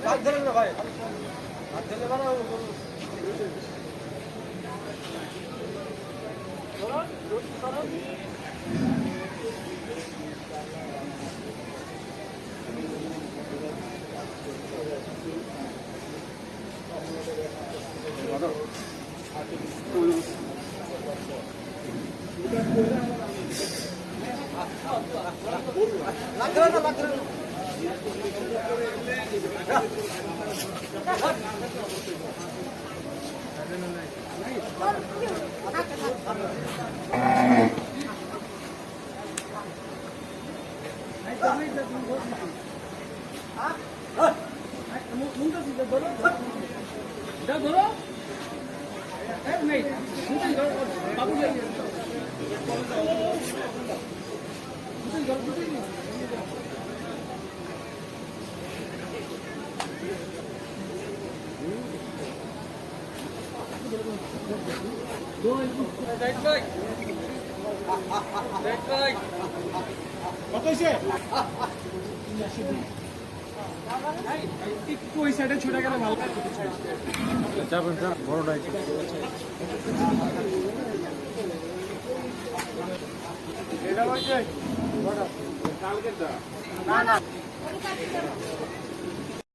হাত ধরে না ভাই, হাত ধরে বানাও। কত হয়েছে? একটু ওই সাইডে ছুটে গেলে ভালো যাবেন স্যার, বড়টাই এটা হয়েছে কালকে না না